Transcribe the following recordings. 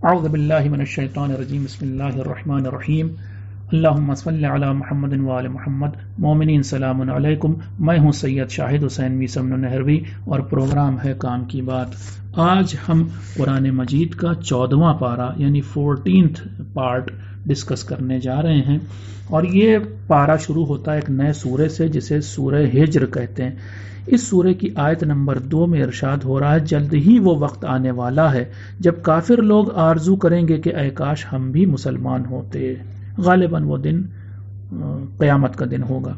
اعوذ باللہ من الشیطان الرجیم بسم اللہ الرحمن الرحیم اللہم صل علی محمد وآل محمد۔ مومنین سلام علیکم، میں ہوں سید شاہد حسین میثم نہروی اور پروگرام ہے کام کی بات۔ آج ہم قرآن مجید کا 14واں پارہ یعنی 14th پارٹ ڈسکس کرنے جا رہے ہیں، اور یہ پارہ شروع ہوتا ہے ایک نئے سورے سے جسے سورہ ہجر کہتے ہیں۔ اس سورے کی آیت نمبر 2 میں ارشاد ہو رہا ہے، جلد ہی وہ وقت آنے والا ہے جب کافر لوگ آرزو کریں گے کہ اے کاش ہم بھی مسلمان ہوتے۔ غالباً وہ دن قیامت کا دن ہوگا۔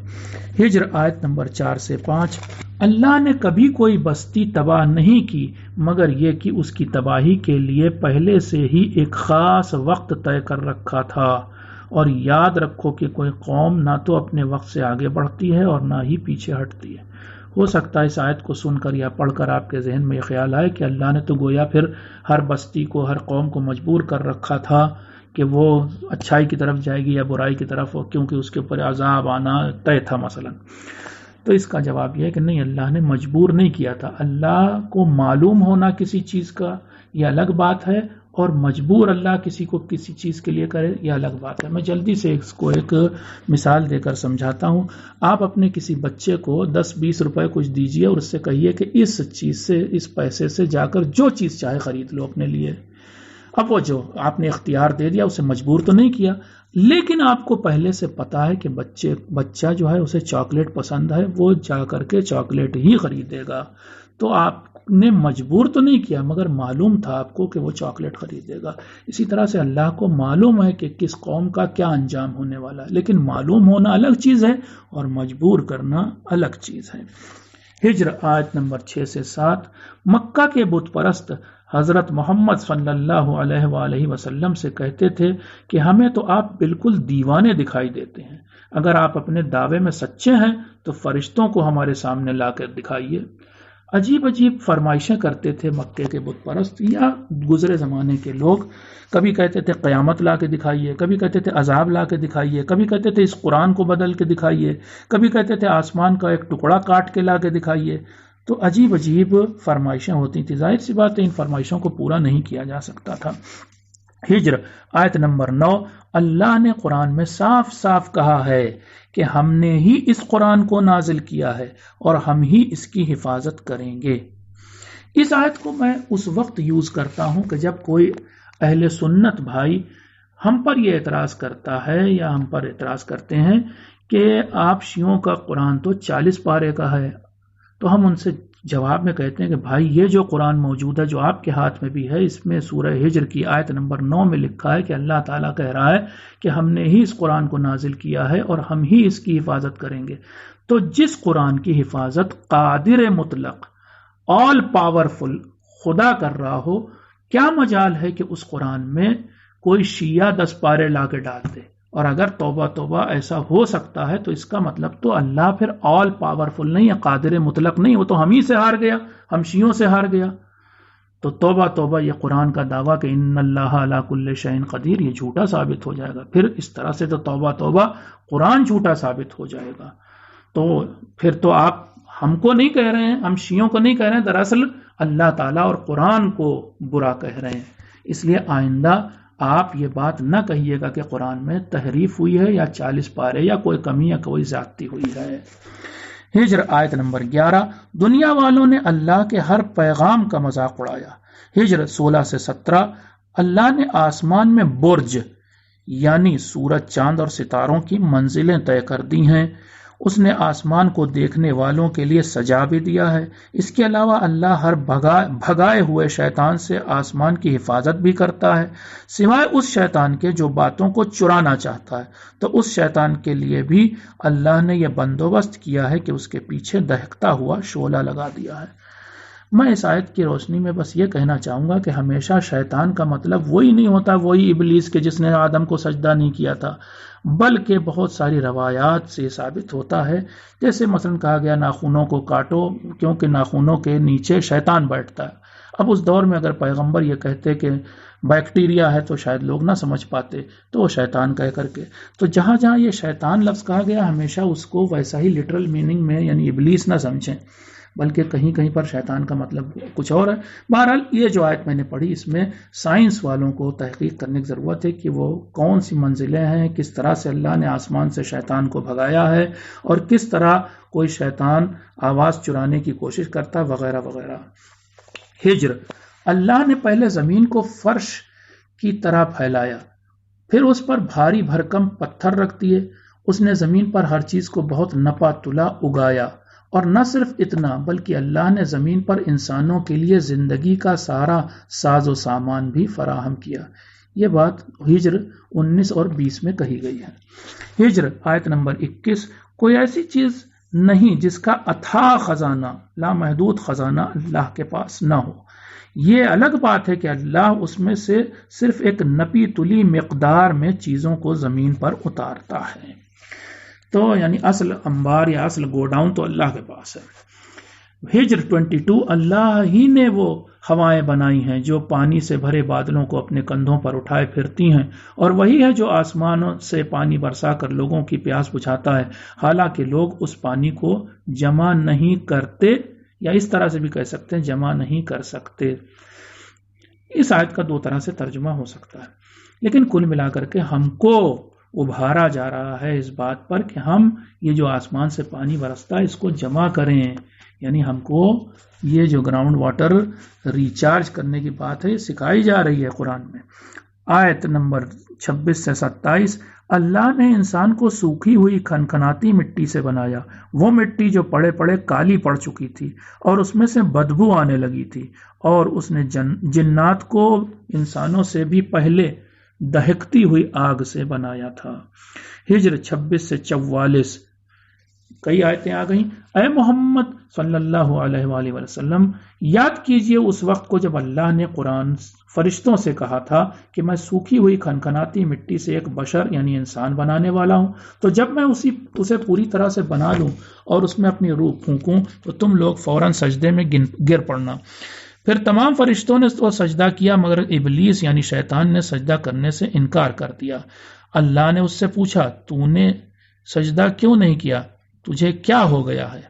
ہجر آیت نمبر 4 سے 5۔ اللہ نے کبھی کوئی بستی تباہ نہیں کی مگر یہ کہ اس کی تباہی کے لیے پہلے سے ہی ایک خاص وقت طے کر رکھا تھا، اور یاد رکھو کہ کوئی قوم نہ تو اپنے وقت سے آگے بڑھتی ہے اور نہ ہی پیچھے ہٹتی ہے۔ ہو سکتا ہے اس آیت کو سن کر یا پڑھ کر آپ کے ذہن میں یہ خیال آئے کہ اللہ نے تو گویا پھر ہر بستی کو، ہر قوم کو مجبور کر رکھا تھا کہ وہ اچھائی کی طرف جائے گی یا برائی کی طرف، کیونکہ اس کے اوپر عذاب آنا طے تھا مثلا۔ تو اس کا جواب یہ ہے کہ نہیں، اللہ نے مجبور نہیں کیا تھا۔ اللہ کو معلوم ہونا کسی چیز کا یہ الگ بات ہے، اور مجبور اللہ کسی کو کسی چیز کے لیے کرے یہ الگ بات ہے۔ میں جلدی سے اس کو ایک مثال دے کر سمجھاتا ہوں۔ آپ اپنے کسی بچے کو 10-20 روپے کچھ دیجئے اور اس سے کہیے کہ اس چیز سے، اس پیسے سے جا کر جو چیز چاہے خرید لو اپنے لیے۔ اب وہ جو آپ نے اختیار دے دیا، اسے مجبور تو نہیں کیا، لیکن آپ کو پہلے سے پتا ہے کہ بچہ جو ہے اسے چاکلیٹ پسند ہے، وہ جا کر کے چاکلیٹ ہی خریدے گا۔ تو آپ نے مجبور تو نہیں کیا مگر معلوم تھا آپ کو کہ وہ چاکلیٹ خریدے گا۔ اسی طرح سے اللہ کو معلوم ہے کہ کس قوم کا کیا انجام ہونے والا ہے، لیکن معلوم ہونا الگ چیز ہے اور مجبور کرنا الگ چیز ہے۔ ہجر آیت نمبر 6 سے 7۔ مکہ کے بت پرست حضرت محمد صلی اللہ علیہ وآلہ وسلم سے کہتے تھے کہ ہمیں تو آپ بالکل دیوانے دکھائی دیتے ہیں، اگر آپ اپنے دعوے میں سچے ہیں تو فرشتوں کو ہمارے سامنے لا کر دکھائیے۔ عجیب عجیب فرمائشیں کرتے تھے مکے کے بت پرست یا گزرے زمانے کے لوگ۔ کبھی کہتے تھے قیامت لا کے دکھائیے، کبھی کہتے تھے عذاب لا کے دکھائیے، کبھی کہتے تھے اس قرآن کو بدل کے دکھائیے، کبھی کہتے تھے آسمان کا ایک ٹکڑا کاٹ کے لا کے دکھائیے۔ تو عجیب عجیب فرمائشیں ہوتی تھی۔ ظاہر سی بات ہے ان فرمائشوں کو پورا نہیں کیا جا سکتا تھا۔ ہجر آیت نمبر 9۔ اللہ نے قرآن میں صاف صاف کہا ہے کہ ہم نے ہی اس قرآن کو نازل کیا ہے اور ہم ہی اس کی حفاظت کریں گے۔ اس آیت کو میں اس وقت یوز کرتا ہوں کہ جب کوئی اہل سنت بھائی ہم پر یہ اعتراض کرتا ہے یا ہم پر اعتراض کرتے ہیں کہ آپ شیعوں کا قرآن تو 40 پارے کا ہے، تو ہم ان سے جواب میں کہتے ہیں کہ بھائی یہ جو قرآن موجود ہے جو آپ کے ہاتھ میں بھی ہے، اس میں سورہ ہجر کی آیت نمبر 9 میں لکھا ہے کہ اللہ تعالیٰ کہہ رہا ہے کہ ہم نے ہی اس قرآن کو نازل کیا ہے اور ہم ہی اس کی حفاظت کریں گے۔ تو جس قرآن کی حفاظت قادر مطلق، آل پاورفل خدا کر رہا ہو، کیا مجال ہے کہ اس قرآن میں کوئی شیعہ 10 پارے لا کے ڈال دے؟ اور اگر توبہ توبہ ایسا ہو سکتا ہے تو اس کا مطلب تو اللہ پھر آل پاورفل نہیں ہے، قادر مطلق نہیں، وہ تو ہم ہی سے ہار گیا، ہم شیعوں سے ہار گیا۔ تو توبہ توبہ، یہ قرآن کا دعویٰ کہ ان اللہ علی کل شیء قدیر، یہ جھوٹا ثابت ہو جائے گا۔ پھر اس طرح سے تو توبہ توبہ قرآن جھوٹا ثابت ہو جائے گا۔ تو پھر تو آپ ہم کو نہیں کہہ رہے ہیں، ہم شیعوں کو نہیں کہہ رہے ہیں، دراصل اللہ تعالیٰ اور قرآن کو برا کہہ رہے ہیں۔ اس لیے آئندہ آپ یہ بات نہ کہیے گا کہ قرآن میں تحریف ہوئی ہے یا 40 پارے یا کوئی کمی یا کوئی زیادتی ہوئی ہے۔ ہجر آیت نمبر 11۔ دنیا والوں نے اللہ کے ہر پیغام کا مذاق اڑایا۔ ہجر 16 سے 17۔ اللہ نے آسمان میں برج یعنی سورج، چاند اور ستاروں کی منزلیں طے کر دی ہیں۔ اس نے آسمان کو دیکھنے والوں کے لیے سجا بھی دیا ہے۔ اس کے علاوہ اللہ ہر بھگائے ہوئے شیطان سے آسمان کی حفاظت بھی کرتا ہے، سوائے اس شیطان کے جو باتوں کو چرانا چاہتا ہے۔ تو اس شیطان کے لیے بھی اللہ نے یہ بندوبست کیا ہے کہ اس کے پیچھے دہکتا ہوا شعلہ لگا دیا ہے۔ میں اس آیت کی روشنی میں بس یہ کہنا چاہوں گا کہ ہمیشہ شیطان کا مطلب وہی نہیں ہوتا، وہی ابلیس کے جس نے آدم کو سجدہ نہیں کیا تھا، بلکہ بہت ساری روایات سے ثابت ہوتا ہے۔ جیسے مثلا کہا گیا ناخنوں کو کاٹو کیونکہ ناخنوں کے نیچے شیطان بیٹھتا ہے۔ اب اس دور میں اگر پیغمبر یہ کہتے کہ بیکٹیریا ہے تو شاید لوگ نہ سمجھ پاتے، تو وہ شیطان کہہ کر کے، تو جہاں جہاں یہ شیطان لفظ کہا گیا ہمیشہ اس کو ویسا ہی لٹرل میننگ میں یعنی ابلیس نہ سمجھیں۔ بلکہ کہیں کہیں پر شیطان کا مطلب کچھ اور ہے۔ بہرحال یہ جو آیت میں نے پڑھی اس میں سائنس والوں کو تحقیق کرنے کی ضرورت ہے کہ وہ کون سی منزلیں ہیں، کس طرح سے اللہ نے آسمان سے شیطان کو بھگایا ہے اور کس طرح کوئی شیطان آواز چرانے کی کوشش کرتا وغیرہ وغیرہ۔ ہجر، اللہ نے پہلے زمین کو فرش کی طرح پھیلایا، پھر اس پر بھاری بھرکم پتھر رکھ دیے۔ اس نے زمین پر ہر چیز کو بہت نپا تلا اگایا، اور نہ صرف اتنا بلکہ اللہ نے زمین پر انسانوں کے لیے زندگی کا سارا ساز و سامان بھی فراہم کیا۔ یہ بات ہجر 19 اور 20 میں کہی گئی ہے۔ ہجر آیت نمبر 21، کوئی ایسی چیز نہیں جس کا اتھاہ خزانہ، لامحدود خزانہ اللہ کے پاس نہ ہو۔ یہ الگ بات ہے کہ اللہ اس میں سے صرف ایک نپی تلی مقدار میں چیزوں کو زمین پر اتارتا ہے۔ تو یعنی اصل انبار یا اصل گوڈاؤن تو اللہ کے پاس ہے۔ ہجر 22، اللہ ہی نے وہ ہوائیں بنائی ہیں جو پانی سے بھرے بادلوں کو اپنے کندھوں پر اٹھائے پھرتی ہیں، اور وہی ہے جو آسمانوں سے پانی برسا کر لوگوں کی پیاس بجھاتا ہے، حالانکہ لوگ اس پانی کو جمع نہیں کرتے، یا اس طرح سے بھی کہہ سکتے ہیں جمع نہیں کر سکتے۔ اس آیت کا دو طرح سے ترجمہ ہو سکتا ہے، لیکن کل ملا کر کے ہم کو ابھارا جا رہا ہے اس بات پر کہ ہم یہ جو آسمان سے پانی برستا ہے اس کو جمع کریں، یعنی ہم کو یہ جو گراؤنڈ واٹر ریچارج کرنے کی بات ہے یہ سکھائی جا رہی ہے قرآن میں۔ آیت نمبر 26 سے 27، اللہ نے انسان کو سوکھی ہوئی کھنکھناتی مٹی سے بنایا، وہ مٹی جو پڑے پڑے کالی پڑ چکی تھی اور اس میں سے بدبو آنے لگی تھی، اور اس نے جنات کو انسانوں سے بھی پہلے دہکتی ہوئی آگ سے بنایا تھا۔ ہجر 26 سے 44، کئی آیتیں آ گئیں۔ اے محمد صلی اللہ علیہ وآلہ وسلم، یاد کیجئے اس وقت کو جب اللہ نے قرآن فرشتوں سے کہا تھا کہ میں سوکھی ہوئی کھنکھناتی مٹی سے ایک بشر یعنی انسان بنانے والا ہوں، تو جب میں اسے پوری طرح سے بنا لوں اور اس میں اپنی روح پھونکوں تو تم لوگ فوراً سجدے میں گر پڑنا۔ پھر تمام فرشتوں نے تو سجدہ کیا مگر ابلیس یعنی شیطان نے سجدہ کرنے سے انکار کر دیا۔ اللہ نے اس سے پوچھا، تو نے سجدہ کیوں نہیں کیا؟ تجھے کیا ہو گیا ہے؟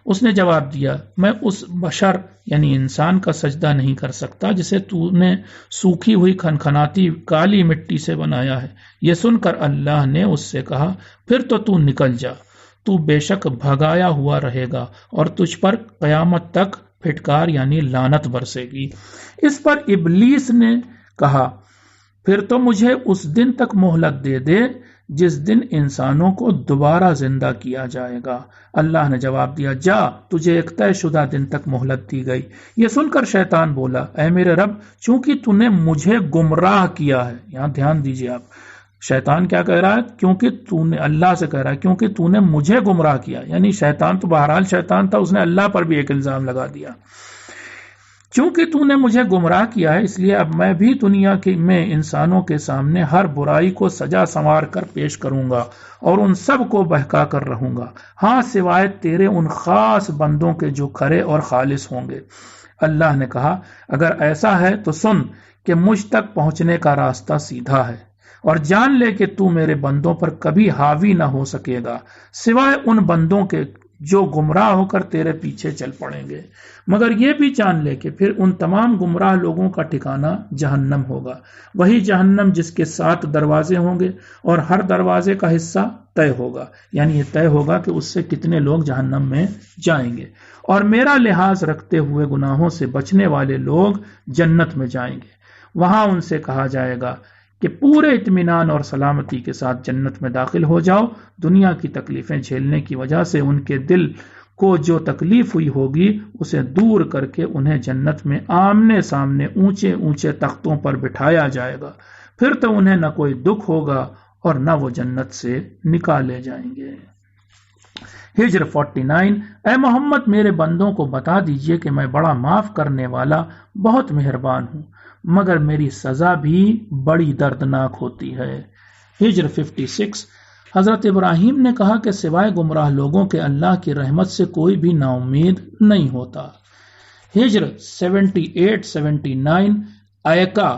اس نے جواب دیا، میں اس بشر یعنی انسان کا سجدہ نہیں کر سکتا جسے تو نے سوکھی ہوئی کھنکھناتی کالی مٹی سے بنایا ہے۔ یہ سن کر اللہ نے اس سے کہا، پھر تو نکل جا، تو بے شک بھگایا ہوا رہے گا اور تجھ پر قیامت تک پھٹکار یعنی لعنت برسے گی۔ اس پر ابلیس نے کہا، پھر تو مجھے اس دن تک مہلت دے دے جس دن انسانوں کو دوبارہ زندہ کیا جائے گا۔ اللہ نے جواب دیا، جا، تجھے ایک طے شدہ دن تک مہلت دی گئی۔ یہ سن کر شیطان بولا، اے میرے رب، چونکہ تو نے مجھے گمراہ کیا ہے۔ یہاں دھیان دیجیے آپ، شیطان کیا کہہ رہا ہے؟ کیونکہ تو نے، اللہ سے کہہ رہا ہے کیونکہ تو نے مجھے گمراہ کیا، یعنی شیطان تو بہرحال شیطان تھا، اس نے اللہ پر بھی ایک الزام لگا دیا۔ چونکہ تو نے مجھے گمراہ کیا ہے، اس لیے اب میں بھی دنیا میں انسانوں کے سامنے ہر برائی کو سجا سنوار کر پیش کروں گا اور ان سب کو بہکا کر رہوں گا، ہاں سوائے تیرے ان خاص بندوں کے جو کھرے اور خالص ہوں گے۔ اللہ نے کہا، اگر ایسا ہے تو سن کہ مجھ تک پہنچنے کا راستہ سیدھا ہے، اور جان لے کہ تو میرے بندوں پر کبھی حاوی نہ ہو سکے گا سوائے ان بندوں کے جو گمراہ ہو کر تیرے پیچھے چل پڑیں گے، مگر یہ بھی جان لے کہ پھر ان تمام گمراہ لوگوں کا ٹھکانہ جہنم ہوگا، وہی جہنم جس کے 7 دروازے ہوں گے اور ہر دروازے کا حصہ طے ہوگا، یعنی یہ طے ہوگا کہ اس سے کتنے لوگ جہنم میں جائیں گے، اور میرا لحاظ رکھتے ہوئے گناہوں سے بچنے والے لوگ جنت میں جائیں گے۔ وہاں ان سے کہا جائے گا کہ پورے اطمینان اور سلامتی کے ساتھ جنت میں داخل ہو جاؤ۔ دنیا کی تکلیفیں جھیلنے کی وجہ سے ان کے دل کو جو تکلیف ہوئی ہوگی اسے دور کر کے انہیں جنت میں آمنے سامنے اونچے اونچے تختوں پر بٹھایا جائے گا، پھر تو انہیں نہ کوئی دکھ ہوگا اور نہ وہ جنت سے نکالے جائیں گے۔ ہجر 49، اے محمد میرے بندوں کو بتا دیجئے کہ میں بڑا معاف کرنے والا بہت مہربان ہوں، مگر میری سزا بھی بڑی دردناک ہوتی ہے۔ ہجر 56، حضرت ابراہیم نے کہا کہ سوائے گمراہ لوگوں کے اللہ کی رحمت سے کوئی بھی نا امید نہیں ہوتا۔ ہجر 78-79، ایکا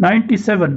97,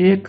1,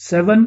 7,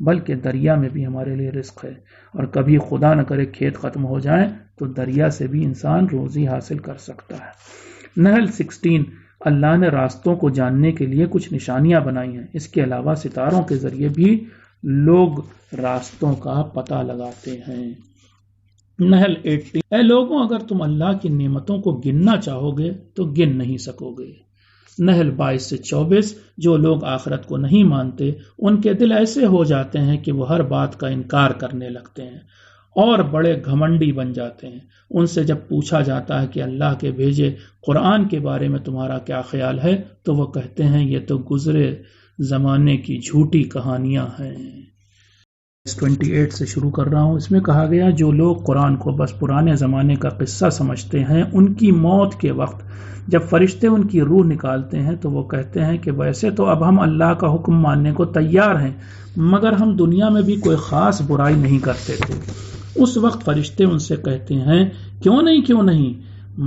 بلکہ دریا میں بھی ہمارے لیے رزق ہے، اور کبھی خدا نہ کرے کھیت ختم ہو جائیں تو دریا سے بھی انسان روزی حاصل کر سکتا ہے۔ نحل 16 اللہ نے راستوں کو جاننے کے لیے کچھ نشانیاں بنائی ہیں، اس کے علاوہ ستاروں کے ذریعے بھی لوگ راستوں کا پتہ لگاتے ہیں۔ نحل 18 اے لوگوں، اگر تم اللہ کی نعمتوں کو گننا چاہو گے تو گن نہیں سکو گے۔ نحل 22 سے 24 جو لوگ آخرت کو نہیں مانتے ان کے دل ایسے ہو جاتے ہیں کہ وہ ہر بات کا انکار کرنے لگتے ہیں اور بڑے گھمنڈی بن جاتے ہیں۔ ان سے جب پوچھا جاتا ہے کہ اللہ کے بھیجے قرآن کے بارے میں تمہارا کیا خیال ہے تو وہ کہتے ہیں یہ تو گزرے زمانے کی جھوٹی کہانیاں ہیں۔ 28 سے شروع کر رہا ہوں۔ اس میں کہا گیا جو لوگ قرآن کو بس پرانے زمانے کا قصہ سمجھتے ہیں ان کی موت کے وقت جب فرشتے ان کی روح نکالتے ہیں تو وہ کہتے ہیں کہ ویسے تو اب ہم اللہ کا حکم ماننے کو تیار ہیں، مگر ہم دنیا میں بھی کوئی خاص برائی نہیں کرتے تھے۔ اس وقت فرشتے ان سے کہتے ہیں کیوں نہیں،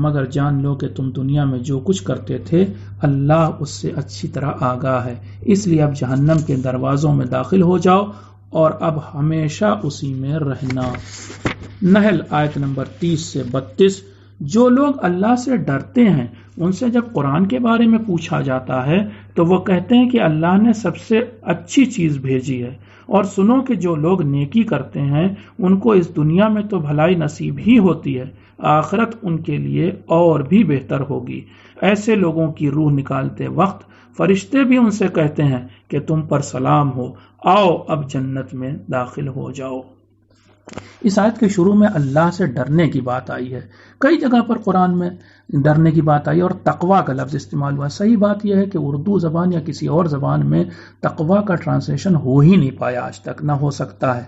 مگر جان لو کہ تم دنیا میں جو کچھ کرتے تھے اللہ اس سے اچھی طرح آگاہ ہے، اس لیے اب جہنم کے دروازوں میں داخل ہو جاؤ اور اب ہمیشہ اسی میں رہنا۔ نحل آیت نمبر 30 سے 32 جو لوگ اللہ سے ڈرتے ہیں ان سے جب قرآن کے بارے میں پوچھا جاتا ہے تو وہ کہتے ہیں کہ اللہ نے سب سے اچھی چیز بھیجی ہے، اور سنو کہ جو لوگ نیکی کرتے ہیں ان کو اس دنیا میں تو بھلائی نصیب ہی ہوتی ہے، آخرت ان کے لیے اور بھی بہتر ہوگی۔ ایسے لوگوں کی روح نکالتے وقت فرشتے بھی ان سے کہتے ہیں کہ تم پر سلام ہو، آؤ اب جنت میں داخل ہو جاؤ۔ اس آیت کے شروع میں اللہ سے ڈرنے کی بات آئی ہے، کئی جگہ پر قرآن میں ڈرنے کی بات آئی اور تقویٰ کا لفظ استعمال ہوا۔ صحیح بات یہ ہے کہ اردو زبان یا کسی اور زبان میں تقویٰ کا ٹرانسلیشن ہو ہی نہیں پایا آج تک، نہ ہو سکتا ہے۔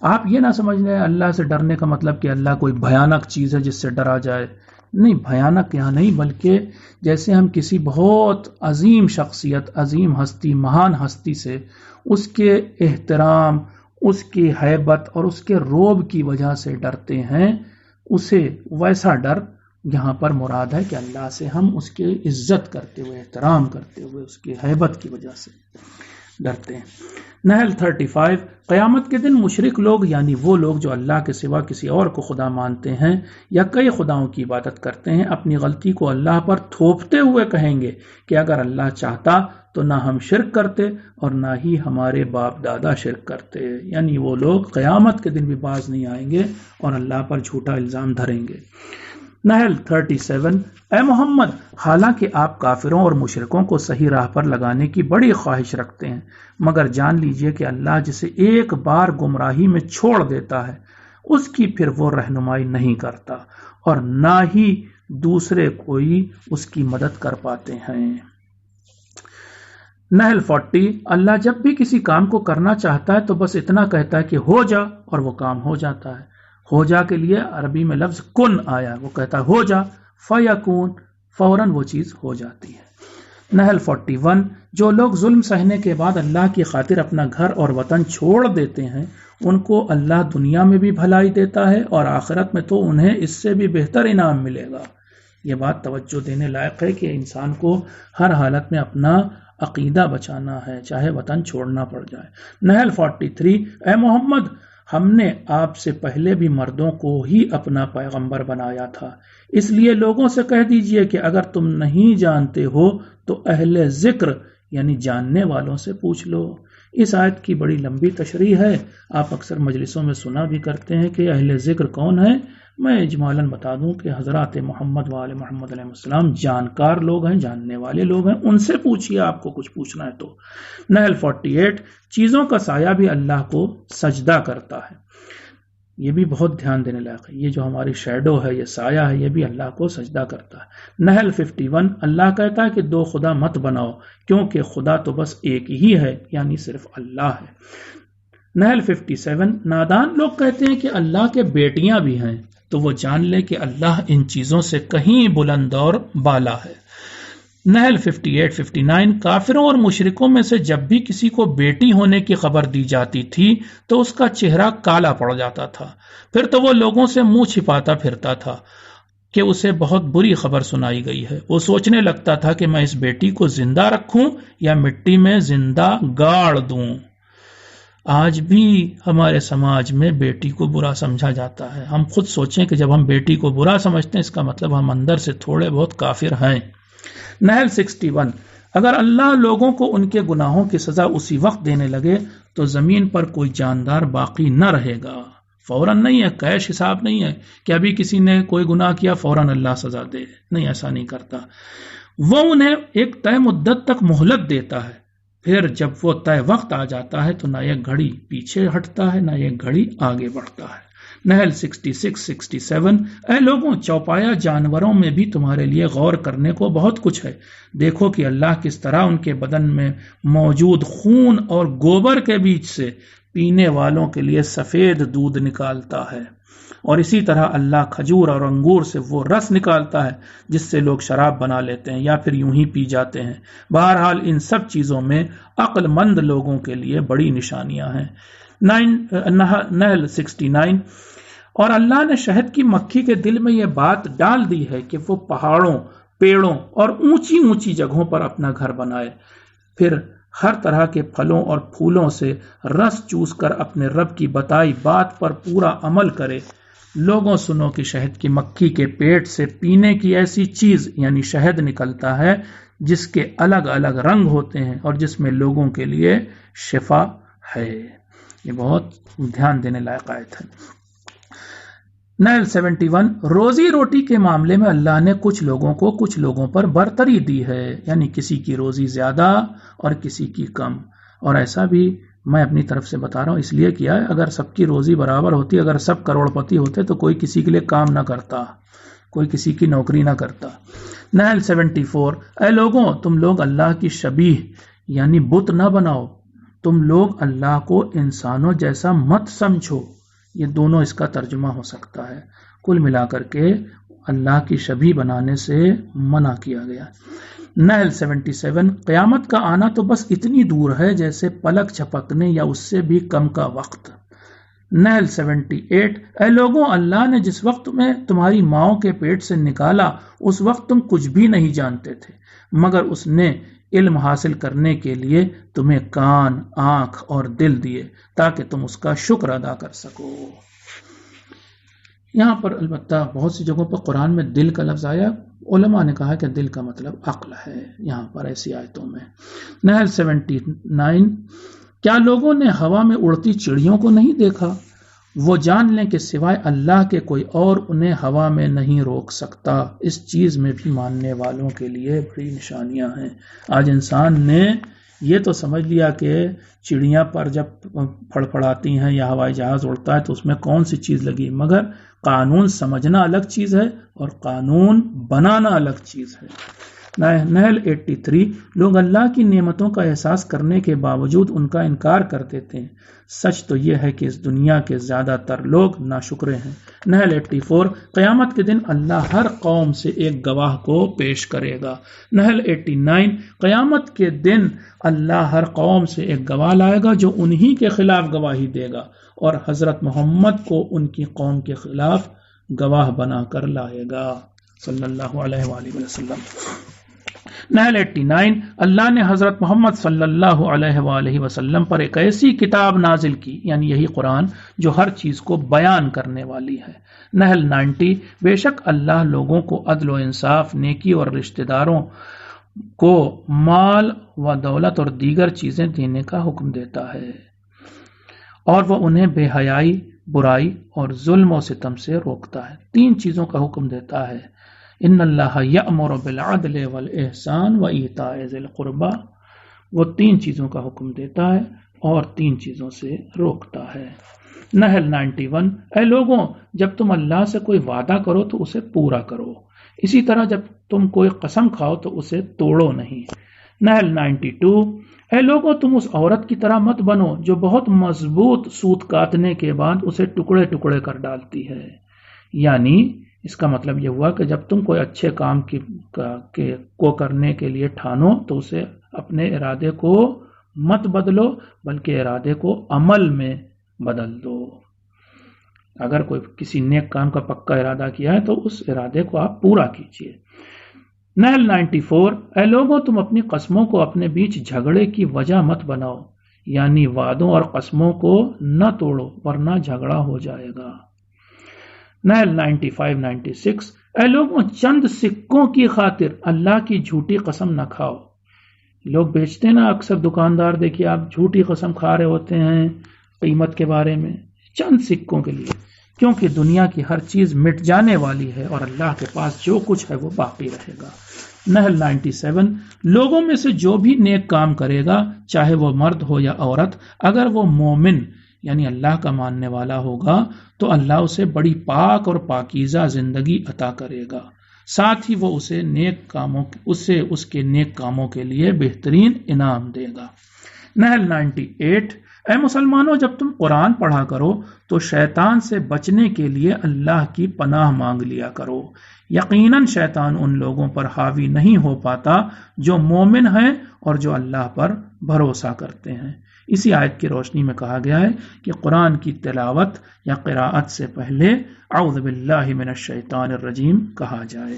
آپ یہ نہ سمجھ لیں اللہ سے ڈرنے کا مطلب کہ اللہ کوئی بھیانک چیز ہے جس سے ڈرا جائے، نہیں، بھیانک یہاں نہیں، بلکہ جیسے ہم کسی بہت عظیم شخصیت، عظیم ہستی، مہان ہستی سے اس کے احترام، اس کی ہیبت اور اس کے روب کی وجہ سے ڈرتے ہیں، اسے ویسا ڈر یہاں پر مراد ہے کہ اللہ سے ہم اس کی عزت کرتے ہوئے، احترام کرتے ہوئے، اس کی ہیبت کی وجہ سے ڈرتے ہیں۔ نحل 35 قیامت کے دن مشرک لوگ یعنی وہ لوگ جو اللہ کے سوا کسی اور کو خدا مانتے ہیں یا کئی خداؤں کی عبادت کرتے ہیں اپنی غلطی کو اللہ پر تھوپتے ہوئے کہیں گے کہ اگر اللہ چاہتا تو نہ ہم شرک کرتے اور نہ ہی ہمارے باپ دادا شرک کرتے، یعنی وہ لوگ قیامت کے دن بھی باز نہیں آئیں گے اور اللہ پر جھوٹا الزام دھریں گے۔ نحل 37 اے محمد حالانکہ آپ کافروں اور مشرکوں کو صحیح راہ پر لگانے کی بڑی خواہش رکھتے ہیں، مگر جان لیجئے کہ اللہ جسے ایک بار گمراہی میں چھوڑ دیتا ہے اس کی پھر وہ رہنمائی نہیں کرتا اور نہ ہی دوسرے کوئی اس کی مدد کر پاتے ہیں۔ نحل 40 اللہ جب بھی کسی کام کو کرنا چاہتا ہے تو بس اتنا کہتا ہے کہ ہو جا اور وہ کام ہو جاتا ہے۔ ہو جا کے لیے عربی میں لفظ کن آیا، وہ کہتا ہے ہو جا، فیکون، فوراً وہ چیز ہو جاتی ہے۔ نحل 41 جو لوگ ظلم سہنے کے بعد اللہ کی خاطر اپنا گھر اور وطن چھوڑ دیتے ہیں ان کو اللہ دنیا میں بھی بھلائی دیتا ہے اور آخرت میں تو انہیں اس سے بھی بہتر انعام ملے گا۔ یہ بات توجہ دینے لائق ہے کہ انسان کو ہر حالت میں اپنا عقیدہ بچانا ہے چاہے وطن چھوڑنا پڑ جائے۔ نحل 43 اے محمد ہم نے آپ سے پہلے بھی مردوں کو ہی اپنا پیغمبر بنایا تھا، اس لیے لوگوں سے کہہ دیجئے کہ اگر تم نہیں جانتے ہو تو اہل ذکر یعنی جاننے والوں سے پوچھ لو۔ اس آیت کی بڑی لمبی تشریح ہے، آپ اکثر مجلسوں میں سنا بھی کرتے ہیں کہ اہل ذکر کون ہے۔ میں اجمالاً بتا دوں کہ حضرات محمد وآل محمد علیہ السلام جانکار لوگ ہیں، جاننے والے لوگ ہیں، ان سے پوچھئے آپ کو کچھ پوچھنا ہے تو۔ نحل 48 چیزوں کا سایہ بھی اللہ کو سجدہ کرتا ہے، یہ بھی بہت دھیان دینے لائق ہے، یہ جو ہماری شیڈو ہے، یہ سایہ ہے، یہ بھی اللہ کو سجدہ کرتا ہے۔ نحل 51 اللہ کہتا ہے کہ دو خدا مت بناؤ کیونکہ خدا تو بس ایک ہی ہے یعنی صرف اللہ ہے۔ نحل 57 نادان لوگ کہتے ہیں کہ اللہ کے بیٹیاں بھی ہیں تو وہ جان لے کہ اللہ ان چیزوں سے کہیں بلند اور بالا ہے۔ نحل 58-59 کافروں اور مشرکوں میں سے جب بھی کسی کو بیٹی ہونے کی خبر دی جاتی تھی تو اس کا چہرہ کالا پڑ جاتا تھا، پھر تو وہ لوگوں سے منہ چھپاتا پھرتا تھا کہ اسے بہت بری خبر سنائی گئی ہے۔ وہ سوچنے لگتا تھا کہ میں اس بیٹی کو زندہ رکھوں یا مٹی میں زندہ گاڑ دوں۔ آج بھی ہمارے سماج میں بیٹی کو برا سمجھا جاتا ہے. ہم خود سوچیں کہ جب ہم بیٹی کو برا سمجھتے ہیں اس کا مطلب ہم اندر سے تھوڑے بہت کافر ہیں. نحل 61. اگر اللہ لوگوں کو ان کے گناہوں کی سزا اسی وقت دینے لگے تو زمین پر کوئی جاندار باقی نہ رہے گا. فوراً نہیں ہے، کیش حساب نہیں ہے کہ ابھی کسی نے کوئی گناہ کیا فوراً اللہ سزا دے. نہیں، ایسا نہیں کرتا. وہ انہیں ایک طے مدت تک مہلت دیتا ہے، پھر جب وہ طے وقت آ جاتا ہے تو نہ ایک گھڑی پیچھے ہٹتا ہے نہ ایک گھڑی آگے بڑھتا ہے. نحل 66-67. اے لوگوں، چوپایا جانوروں میں بھی تمہارے لیے غور کرنے کو بہت کچھ ہے. دیکھو کہ اللہ کس طرح ان کے بدن میں موجود خون اور گوبر کے بیچ سے پینے والوں کے لیے سفید دودھ نکالتا ہے، اور اسی طرح اللہ کھجور اور انگور سے وہ رس نکالتا ہے جس سے لوگ شراب بنا لیتے ہیں یا پھر یوں ہی پی جاتے ہیں. بہرحال ان سب چیزوں میں عقل مند لوگوں کے لیے بڑی نشانیاں ہیں. نحل 69. اور اللہ نے شہد کی مکھی کے دل میں یہ بات ڈال دی ہے کہ وہ پہاڑوں، پیڑوں اور اونچی اونچی جگہوں پر اپنا گھر بنائے، پھر ہر طرح کے پھلوں اور پھولوں سے رس چوس کر اپنے رب کی بتائی بات پر پورا عمل کرے. لوگوں سنو کہ شہد کی مکھی کے پیٹ سے پینے کی ایسی چیز یعنی شہد نکلتا ہے جس کے الگ الگ رنگ ہوتے ہیں اور جس میں لوگوں کے لیے شفا ہے. یہ بہت دھیان دینے لائق آیت ہے. نحل 71. روزی روٹی کے معاملے میں اللہ نے کچھ لوگوں کو کچھ لوگوں پر برتری دی ہے، یعنی کسی کی روزی زیادہ اور کسی کی کم. اور ایسا بھی میں اپنی طرف سے بتا رہا ہوں اس لیے کیا ہے، اگر سب کی روزی برابر ہوتی، اگر سب کروڑ پتی ہوتے تو کوئی کسی کے لیے کام نہ کرتا، کوئی کسی کی نوکری نہ کرتا. نحل 74. اے لوگوں، تم لوگ اللہ کی شبیہ یعنی بت نہ بناؤ، تم لوگ اللہ کو انسانوں جیسا مت سمجھو. یہ دونوں اس کا ترجمہ ہو سکتا ہے. کل ملا کر کے اللہ کی شبیہ بنانے سے منع کیا گیا. نحل 77. قیامت کا آنا تو بس اتنی دور ہے جیسے پلک جھپکنے یا اس سے بھی کم کا وقت. نحل 78. اے لوگوں، اللہ نے جس وقت میں تمہاری ماؤں کے پیٹ سے نکالا اس وقت تم کچھ بھی نہیں جانتے تھے، مگر اس نے علم حاصل کرنے کے لیے تمہیں کان، آنکھ اور دل دیے تاکہ تم اس کا شکر ادا کر سکو. یہاں پر البتہ بہت سی جگہوں پر قرآن میں دل کا لفظ آیا، علماء نے کہا کہ دل کا مطلب عقل ہے یہاں پر ایسی آیتوں میں. نحل 79. کیا لوگوں نے ہوا میں اڑتی چڑیوں کو نہیں دیکھا؟ وہ جان لیں کہ سوائے اللہ کے کوئی اور انہیں ہوا میں نہیں روک سکتا. اس چیز میں بھی ماننے والوں کے لیے بڑی نشانیاں ہیں. آج انسان نے یہ تو سمجھ لیا کہ چڑیاں پر جب پھڑپڑاتی ہیں یا ہوائی جہاز اڑتا ہے تو اس میں کون سی چیز لگی، مگر قانون سمجھنا الگ چیز ہے اور قانون بنانا الگ چیز ہے. نحل 83. لوگ اللہ کی نعمتوں کا احساس کرنے کے باوجود ان کا انکار کر دیتے ہیں. سچ تو یہ ہے کہ اس دنیا کے زیادہ تر لوگ ناشکرے ہیں. نحل 84. قیامت کے دن اللہ ہر قوم سے ایک گواہ کو پیش کرے گا. نحل 89. قیامت کے دن اللہ ہر قوم سے ایک گواہ لائے گا جو انہی کے خلاف گواہی دے گا، اور حضرت محمد کو ان کی قوم کے خلاف گواہ بنا کر لائے گا صلی اللہ علیہ وآلہ وسلم. نحل 89. اللہ نے حضرت محمد صلی اللہ علیہ وآلہ وسلم پر ایک ایسی کتاب نازل کی یعنی یہی قرآن جو ہر چیز کو بیان کرنے والی ہے. نحل 90. بے شک اللہ لوگوں کو عدل و انصاف، نیکی اور رشتہ داروں کو مال و دولت اور دیگر چیزیں دینے کا حکم دیتا ہے، اور وہ انہیں بے حیائی، برائی اور ظلم و ستم سے روکتا ہے. 3 چیزوں کا حکم دیتا ہے. ان اللہ یأمر بالعدل والاحسان وایتاء ذی القربى. وہ 3 چیزوں کا حکم دیتا ہے اور 3 چیزوں سے روکتا ہے. نحل 91. اے لوگوں، جب تم اللہ سے کوئی وعدہ کرو تو اسے پورا کرو، اسی طرح جب تم کوئی قسم کھاؤ تو اسے توڑو نہیں. نحل 92. اے لوگوں، تم اس عورت کی طرح مت بنو جو بہت مضبوط سوت کاٹنے کے بعد اسے ٹکڑے ٹکڑے کر ڈالتی ہے. یعنی اس کا مطلب یہ ہوا کہ جب تم کوئی اچھے کام کو کرنے کے لیے ٹھانو تو اسے اپنے ارادے کو مت بدلو بلکہ ارادے کو عمل میں بدل دو. اگر کوئی کسی نیک کام کا پکا ارادہ کیا ہے تو اس ارادے کو آپ پورا کیجیے. نحل 94. اے لوگوں، تم اپنی قسموں کو اپنے بیچ جھگڑے کی وجہ مت بناؤ، یعنی وعدوں اور قسموں کو نہ توڑو ورنہ جھگڑا ہو جائے گا۔ نحل 95-96 اے لوگوں چند سکوں کی خاطر اللہ کی جھوٹی قسم نہ کھاؤ۔ لوگ بیچتے نا اکثر دکاندار دیکھیے آپ جھوٹی قسم کھا رہے ہوتے ہیں قیمت کے بارے میں چند سکوں کے لیے، کیونکہ دنیا کی ہر چیز مٹ جانے والی ہے اور اللہ کے پاس جو کچھ ہے وہ باقی رہے گا۔ نحل 97 لوگوں میں سے جو بھی نیک کام کرے گا چاہے وہ مرد ہو یا عورت، اگر وہ مومن یعنی اللہ کا ماننے والا ہوگا تو اللہ اسے بڑی پاک اور پاکیزہ زندگی عطا کرے گا، ساتھ ہی وہ اسے اس کے نیک کاموں کے لیے بہترین انعام دے گا۔ نحل 98 اے مسلمانوں جب تم قرآن پڑھا کرو تو شیطان سے بچنے کے لیے اللہ کی پناہ مانگ لیا کرو، یقیناً شیطان ان لوگوں پر حاوی نہیں ہو پاتا جو مومن ہیں اور جو اللہ پر بھروسہ کرتے ہیں۔ اسی آیت کی روشنی میں کہا گیا ہے کہ قرآن کی تلاوت یا قراءت سے پہلے اعوذ باللہ من الشیطان الرجیم کہا جائے۔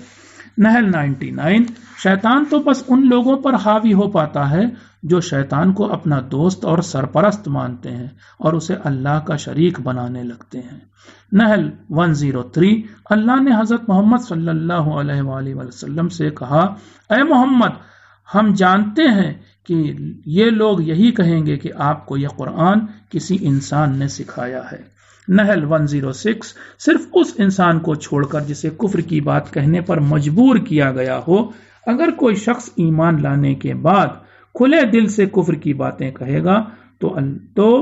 نحل 99 شیطان تو بس ان لوگوں پر حاوی ہو پاتا ہے جو شیطان کو اپنا دوست اور سرپرست مانتے ہیں اور اسے اللہ کا شریک بنانے لگتے ہیں۔ نحل 103 اللہ نے حضرت محمد صلی اللہ علیہ وآلہ وسلم سے کہا اے محمد ہم جانتے ہیں کہ یہ لوگ یہی کہیں گے کہ آپ کو یہ قرآن کسی انسان نے سکھایا ہے۔ نحل 106 صرف اس انسان کو چھوڑ کر جسے کفر کی بات کہنے پر مجبور کیا گیا ہو، اگر کوئی شخص ایمان لانے کے بعد کھلے دل سے کفر کی باتیں کہے گا تو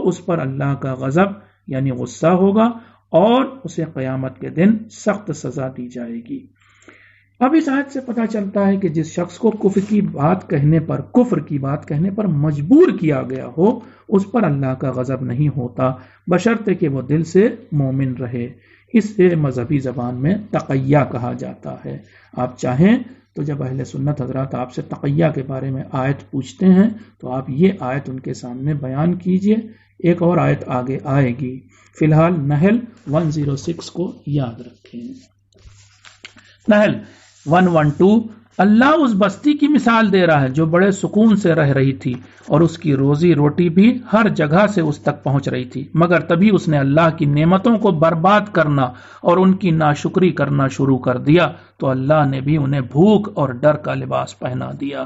اس پر اللہ کا غضب یعنی غصہ ہوگا اور اسے قیامت کے دن سخت سزا دی جائے گی۔ اب اس آیت سے پتہ چلتا ہے کہ جس شخص کو کفر کی بات کہنے پر مجبور کیا گیا ہو اس پر اللہ کا غضب نہیں ہوتا بشرطے کہ وہ دل سے مومن رہے۔ اسے مذہبی زبان میں تقیہ کہا جاتا ہے۔ آپ چاہیں تو جب اہل سنت حضرات آپ سے تقیہ کے بارے میں آیت پوچھتے ہیں تو آپ یہ آیت ان کے سامنے بیان کیجئے، ایک اور آیت آگے آئے گی۔ فی الحال نحل 106 کو یاد رکھیں۔ نحل 112 اللہ اس بستی کی مثال دے رہا ہے جو بڑے سکون سے رہ رہی تھی اور اس کی روزی روٹی بھی ہر جگہ سے اس تک پہنچ رہی تھی، مگر تبھی اس نے اللہ کی نعمتوں کو برباد کرنا اور ان کی ناشکری کرنا شروع کر دیا تو اللہ نے بھی انہیں بھوک اور ڈر کا لباس پہنا دیا۔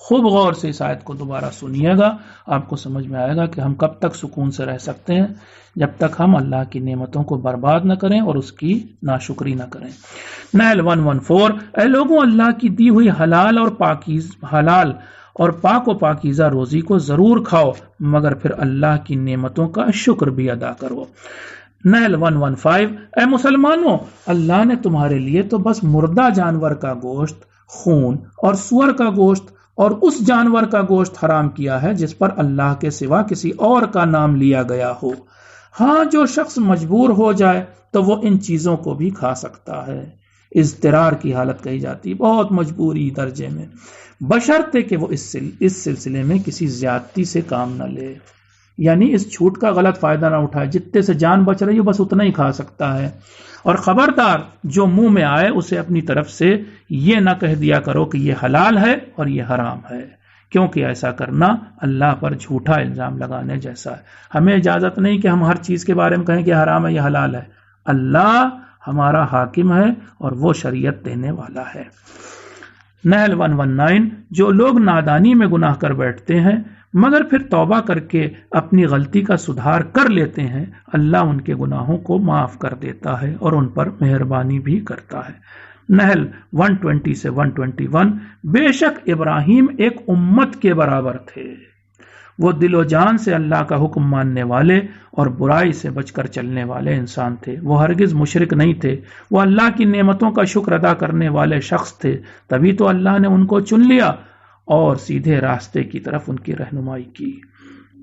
خوب غور سے اس آیت کو دوبارہ سنیے گا، آپ کو سمجھ میں آئے گا کہ ہم کب تک سکون سے رہ سکتے ہیں جب تک ہم اللہ کی نعمتوں کو برباد نہ کریں اور اس کی ناشکری نہ کریں۔ نحل 114 اے لوگوں اللہ کی دی ہوئی حلال اور پاک و پاکیزہ روزی کو ضرور کھاؤ مگر پھر اللہ کی نعمتوں کا شکر بھی ادا کرو۔ نحل 115 اے مسلمانوں اللہ نے تمہارے لیے تو بس مردہ جانور کا گوشت، خون اور سور کا گوشت اور اس جانور کا گوشت حرام کیا ہے جس پر اللہ کے سوا کسی اور کا نام لیا گیا ہو۔ ہاں جو شخص مجبور ہو جائے تو وہ ان چیزوں کو بھی کھا سکتا ہے۔ اضطرار کی حالت کہی جاتی، بہت مجبوری درجے میں، بشرطے کہ وہ اس سلسلے میں کسی زیادتی سے کام نہ لے، یعنی اس چھوٹ کا غلط فائدہ نہ اٹھائے، جتنے سے جان بچ رہی ہو بس اتنا ہی کھا سکتا ہے۔ اور خبردار جو منہ میں آئے اسے اپنی طرف سے یہ نہ کہہ دیا کرو کہ یہ حلال ہے اور یہ حرام ہے، کیونکہ ایسا کرنا اللہ پر جھوٹا الزام لگانے جیسا ہے۔ ہمیں اجازت نہیں کہ ہم ہر چیز کے بارے میں کہیں کہ حرام ہے یا حلال ہے، اللہ ہمارا حاکم ہے اور وہ شریعت دینے والا ہے۔ نحل 119 جو لوگ نادانی میں گناہ کر بیٹھتے ہیں مگر پھر توبہ کر کے اپنی غلطی کا سدھار کر لیتے ہیں اللہ ان کے گناہوں کو معاف کر دیتا ہے اور ان پر مہربانی بھی کرتا ہے۔ نحل 120 سے 121 بے شک ابراہیم ایک امت کے برابر تھے، وہ دل و جان سے اللہ کا حکم ماننے والے اور برائی سے بچ کر چلنے والے انسان تھے، وہ ہرگز مشرک نہیں تھے، وہ اللہ کی نعمتوں کا شکر ادا کرنے والے شخص تھے، تبھی تو اللہ نے ان کو چن لیا اور سیدھے راستے کی طرف ان کی رہنمائی کی۔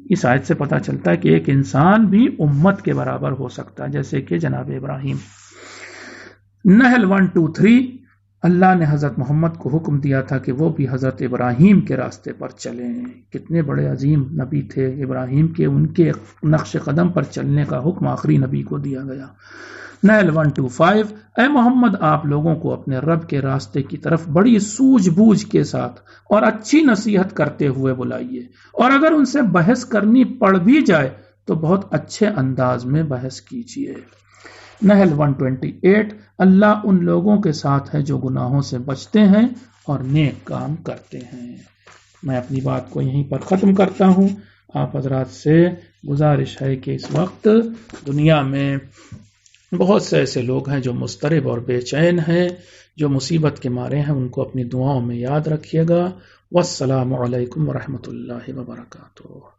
اس آیت سے پتہ چلتا ہے کہ ایک انسان بھی امت کے برابر ہو سکتا ہے جیسے کہ جناب ابراہیم۔ نحل 123 اللہ نے حضرت محمد کو حکم دیا تھا کہ وہ بھی حضرت ابراہیم کے راستے پر چلیں، کتنے بڑے عظیم نبی تھے ابراہیم کے، ان کے نقش قدم پر چلنے کا حکم آخری نبی کو دیا گیا۔ نحل 125 اے محمد آپ لوگوں کو اپنے رب کے راستے کی طرف بڑی سوجھ بوجھ کے ساتھ اور اچھی نصیحت کرتے ہوئے بلائیے، اور اگر ان سے بحث کرنی پڑ بھی جائے تو بہت اچھے انداز میں بحث کیجیے۔ نحل 128 اللہ ان لوگوں کے ساتھ ہے جو گناہوں سے بچتے ہیں اور نیک کام کرتے ہیں۔ میں اپنی بات کو یہیں پر ختم کرتا ہوں۔ آپ حضرات سے گزارش ہے کہ اس وقت دنیا میں بہت سے ایسے لوگ ہیں جو مضطرب اور بے چین ہیں، جو مصیبت کے مارے ہیں، ان کو اپنی دعاؤں میں یاد رکھیے گا۔ والسلام علیکم ورحمۃ اللہ وبرکاتہ۔